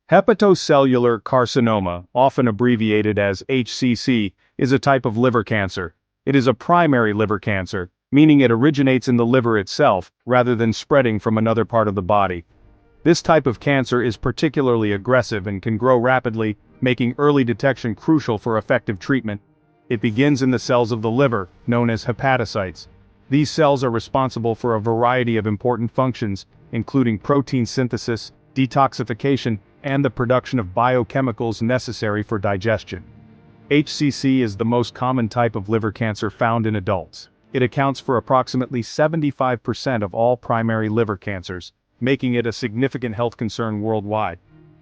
Hepatocellular carcinoma, often abbreviated as HCC, is a type of liver cancer. It is a primary liver cancer, meaning it originates in the liver itself, rather than spreading from another part of the body. This type of cancer is particularly aggressive and can grow rapidly, making early detection crucial for effective treatment. It begins in the cells of the liver, known as hepatocytes. These cells are responsible for a variety of important functions, including protein synthesis, detoxification, and the production of biochemicals necessary for digestion. HCC is the most common type of liver cancer found in adults. It accounts for approximately 75% of all primary liver cancers, making it a significant health concern worldwide.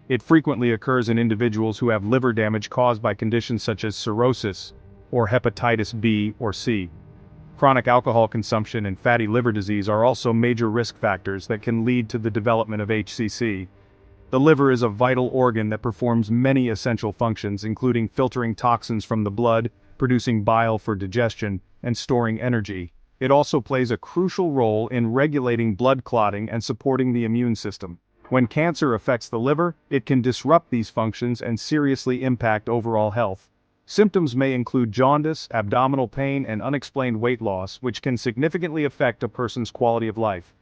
It frequently occurs in individuals who have liver damage caused by conditions such as cirrhosis or hepatitis B or C. Chronic alcohol consumption and fatty liver disease are also major risk factors that can lead to the development of HCC. The liver is a vital organ that performs many essential functions, including filtering toxins from the blood, producing bile for digestion, and storing energy. It also plays a crucial role in regulating blood clotting and supporting the immune system. When cancer affects the liver, it can disrupt these functions and seriously impact overall health. Symptoms may include jaundice, abdominal pain, and unexplained weight loss, which can significantly affect a person's quality of life.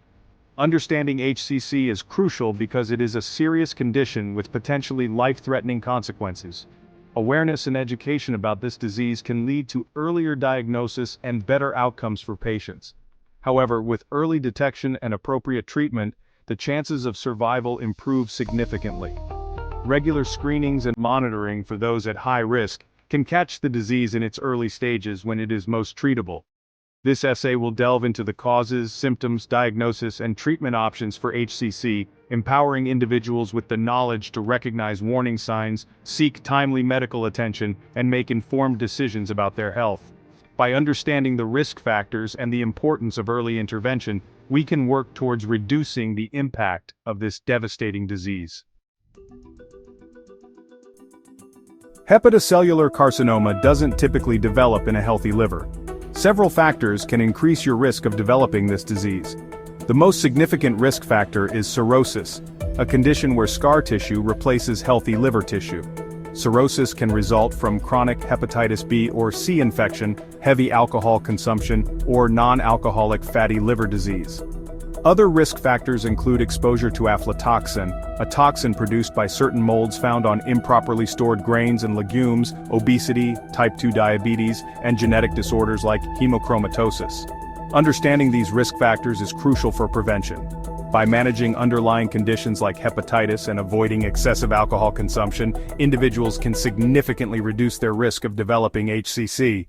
Understanding HCC is crucial because it is a serious condition with potentially life-threatening consequences. Awareness and education about this disease can lead to earlier diagnosis and better outcomes for patients. However, with early detection and appropriate treatment, the chances of survival improve significantly. Regular screenings and monitoring for those at high risk can catch the disease in its early stages when it is most treatable. This essay will delve into the causes, symptoms, diagnosis, and treatment options for HCC, empowering individuals with the knowledge to recognize warning signs, seek timely medical attention, and make informed decisions about their health. By understanding the risk factors and the importance of early intervention, we can work towards reducing the impact of this devastating disease. Hepatocellular carcinoma doesn't typically develop in a healthy liver. Several factors can increase your risk of developing this disease. The most significant risk factor is cirrhosis, a condition where scar tissue replaces healthy liver tissue. Cirrhosis can result from chronic hepatitis B or C infection, heavy alcohol consumption, or non-alcoholic fatty liver disease. Other risk factors include exposure to aflatoxin, a toxin produced by certain molds found on improperly stored grains and legumes, obesity, type 2 diabetes, and genetic disorders like hemochromatosis. Understanding these risk factors is crucial for prevention. By managing underlying conditions like hepatitis and avoiding excessive alcohol consumption, individuals can significantly reduce their risk of developing HCC.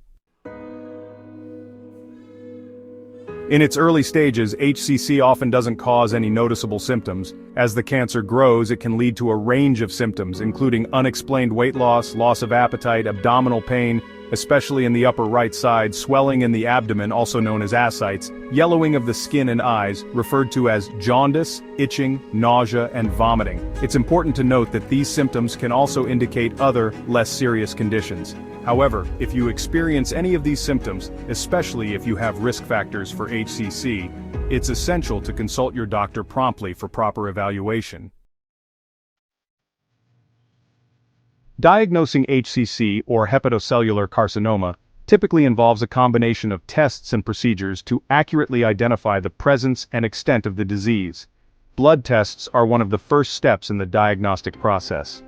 In its early stages, HCC often doesn't cause any noticeable symptoms. As the cancer grows, it can lead to a range of symptoms, including unexplained weight loss, loss of appetite, abdominal pain, especially in the upper right side, swelling in the abdomen, also known as ascites, yellowing of the skin and eyes, referred to as jaundice, itching, nausea, and vomiting. It's important to note that these symptoms can also indicate other, less serious conditions. However, if you experience any of these symptoms, especially if you have risk factors for HCC, it's essential to consult your doctor promptly for proper evaluation. Diagnosing HCC, or hepatocellular carcinoma, typically involves a combination of tests and procedures to accurately identify the presence and extent of the disease. Blood tests are one of the first steps in the diagnostic process.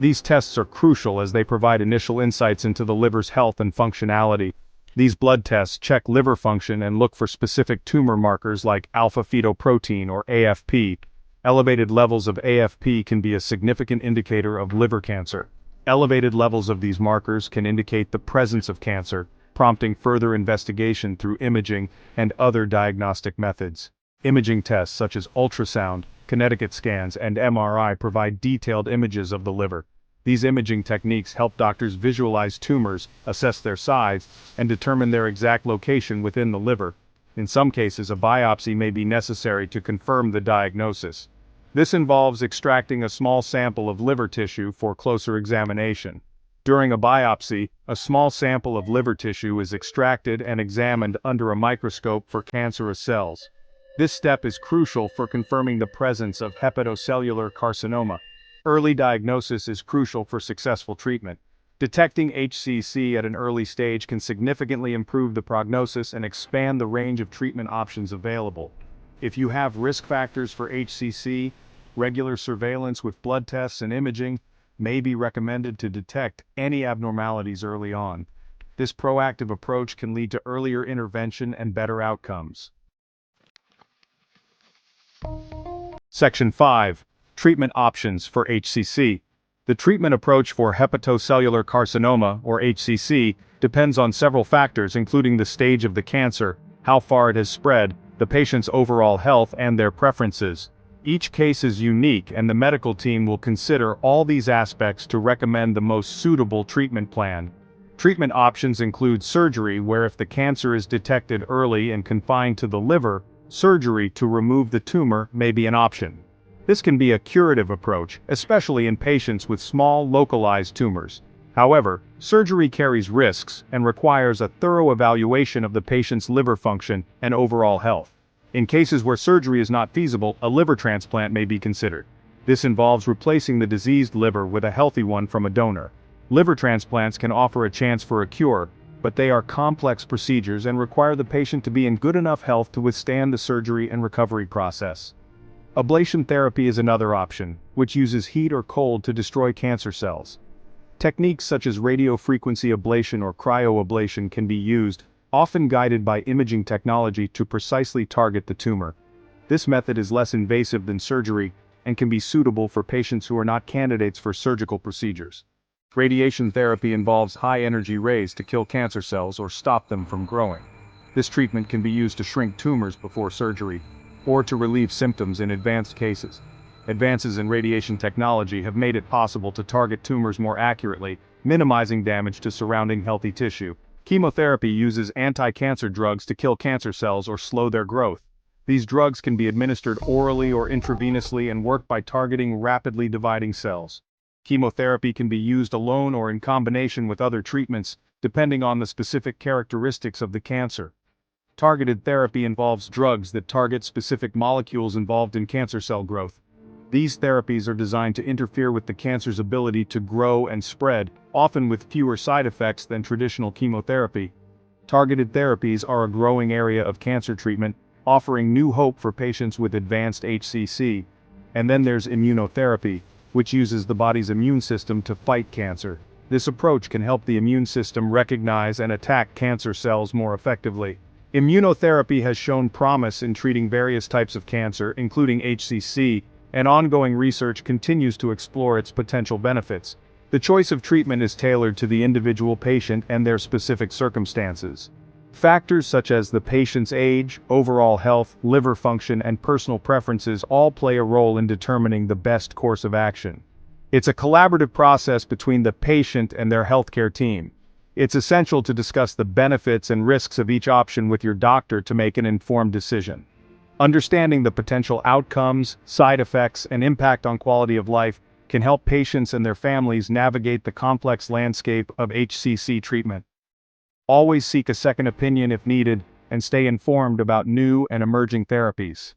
These tests are crucial as they provide initial insights into the liver's health and functionality. These blood tests check liver function and look for specific tumor markers like alpha-fetoprotein or AFP. Elevated levels of AFP can be a significant indicator of liver cancer. Elevated levels of these markers can indicate the presence of cancer, prompting further investigation through imaging and other diagnostic methods. Imaging tests such as ultrasound, kinetic scans, and MRI provide detailed images of the liver. These imaging techniques help doctors visualize tumors, assess their size, and determine their exact location within the liver. In some cases, a biopsy may be necessary to confirm the diagnosis. This involves extracting a small sample of liver tissue for closer examination. During a biopsy, a small sample of liver tissue is extracted and examined under a microscope for cancerous cells. This step is crucial for confirming the presence of hepatocellular carcinoma. Early diagnosis is crucial for successful treatment. Detecting HCC at an early stage can significantly improve the prognosis and expand the range of treatment options available. If you have risk factors for HCC, regular surveillance with blood tests and imaging may be recommended to detect any abnormalities early on. This proactive approach can lead to earlier intervention and better outcomes. Section 5. Treatment options for HCC. The treatment approach for hepatocellular carcinoma, or HCC, depends on several factors including the stage of the cancer, how far it has spread, the patient's overall health and their preferences. Each case is unique and the medical team will consider all these aspects to recommend the most suitable treatment plan. Treatment options include surgery where if the cancer is detected early and confined to the liver, surgery to remove the tumor may be an option. This can be a curative approach, especially in patients with small localized tumors. However, surgery carries risks and requires a thorough evaluation of the patient's liver function and overall health. In cases where surgery is not feasible, a liver transplant may be considered. This involves replacing the diseased liver with a healthy one from a donor. Liver transplants can offer a chance for a cure, but they are complex procedures and require the patient to be in good enough health to withstand the surgery and recovery process. Ablation therapy is another option, which uses heat or cold to destroy cancer cells. Techniques such as radiofrequency ablation or cryoablation can be used, often guided by imaging technology to precisely target the tumor. This method is less invasive than surgery and can be suitable for patients who are not candidates for surgical procedures. Radiation therapy involves high-energy rays to kill cancer cells or stop them from growing. This treatment can be used to shrink tumors before surgery, or to relieve symptoms in advanced cases. Advances in radiation technology have made it possible to target tumors more accurately, minimizing damage to surrounding healthy tissue. Chemotherapy uses anti-cancer drugs to kill cancer cells or slow their growth. These drugs can be administered orally or intravenously and work by targeting rapidly dividing cells. Chemotherapy can be used alone or in combination with other treatments, depending on the specific characteristics of the cancer. Targeted therapy involves drugs that target specific molecules involved in cancer cell growth. These therapies are designed to interfere with the cancer's ability to grow and spread, often with fewer side effects than traditional chemotherapy. Targeted therapies are a growing area of cancer treatment, offering new hope for patients with advanced HCC. And then there's immunotherapy, which uses the body's immune system to fight cancer. This approach can help the immune system recognize and attack cancer cells more effectively. Immunotherapy has shown promise in treating various types of cancer, including HCC, and ongoing research continues to explore its potential benefits. The choice of treatment is tailored to the individual patient and their specific circumstances. Factors such as the patient's age, overall health, liver function, and personal preferences all play a role in determining the best course of action. It's a collaborative process between the patient and their healthcare team. It's essential to discuss the benefits and risks of each option with your doctor to make an informed decision. Understanding the potential outcomes, side effects, and impact on quality of life can help patients and their families navigate the complex landscape of HCC treatment. Always seek a second opinion if needed, and stay informed about new and emerging therapies.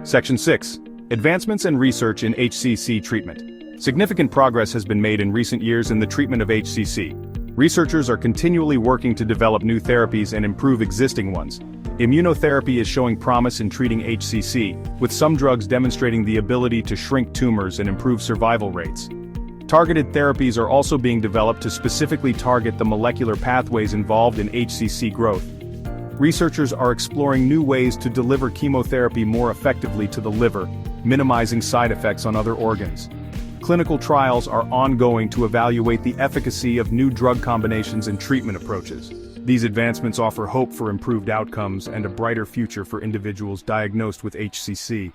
Section 6. Advancements and research in HCC treatment. Significant progress has been made in recent years in the treatment of HCC. Researchers are continually working to develop new therapies and improve existing ones. Immunotherapy is showing promise in treating HCC, with some drugs demonstrating the ability to shrink tumors and improve survival rates. Targeted therapies are also being developed to specifically target the molecular pathways involved in HCC growth. Researchers are exploring new ways to deliver chemotherapy more effectively to the liver, minimizing side effects on other organs. Clinical trials are ongoing to evaluate the efficacy of new drug combinations and treatment approaches. These advancements offer hope for improved outcomes and a brighter future for individuals diagnosed with HCC.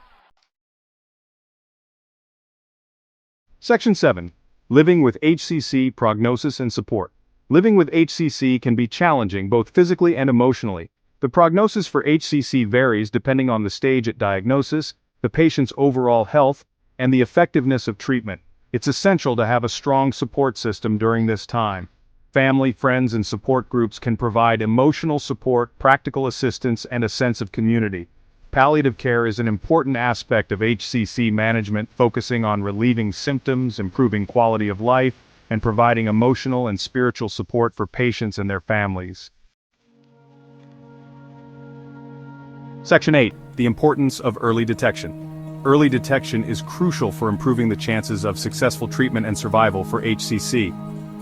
Section 7. Living with HCC Prognosis and Support. Living with HCC can be challenging both physically and emotionally. The prognosis for HCC varies depending on the stage at diagnosis, the patient's overall health, and the effectiveness of treatment. It's essential to have a strong support system during this time. Family, friends, and support groups can provide emotional support, practical assistance, and a sense of community. Palliative care is an important aspect of HCC management, focusing on relieving symptoms, improving quality of life, and providing emotional and spiritual support for patients and their families. Section 8. The importance of early detection. Early detection is crucial for improving the chances of successful treatment and survival for HCC.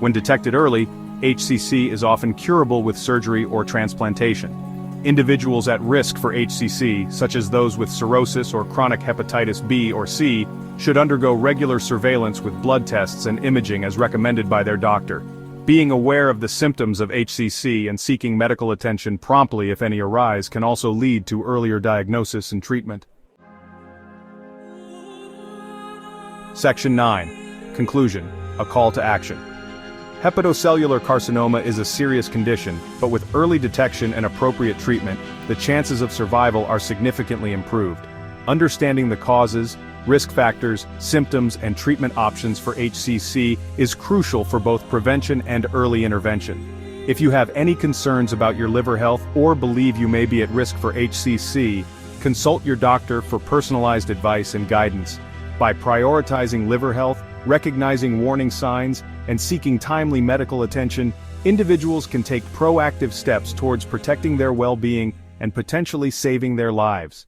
When detected early, HCC is often curable with surgery or transplantation. Individuals at risk for HCC, such as those with cirrhosis or chronic hepatitis B or C, should undergo regular surveillance with blood tests and imaging as recommended by their doctor. Being aware of the symptoms of HCC and seeking medical attention promptly if any arise can also lead to earlier diagnosis and treatment. Section 9. Conclusion. A call to action. Hepatocellular carcinoma is a serious condition, but with early detection and appropriate treatment, the chances of survival are significantly improved. Understanding the causes, risk factors, symptoms, and treatment options for HCC is crucial for both prevention and early intervention. If you have any concerns about your liver health or believe you may be at risk for HCC, consult your doctor for personalized advice and guidance. By prioritizing liver health, recognizing warning signs, and seeking timely medical attention, individuals can take proactive steps towards protecting their well-being and potentially saving their lives.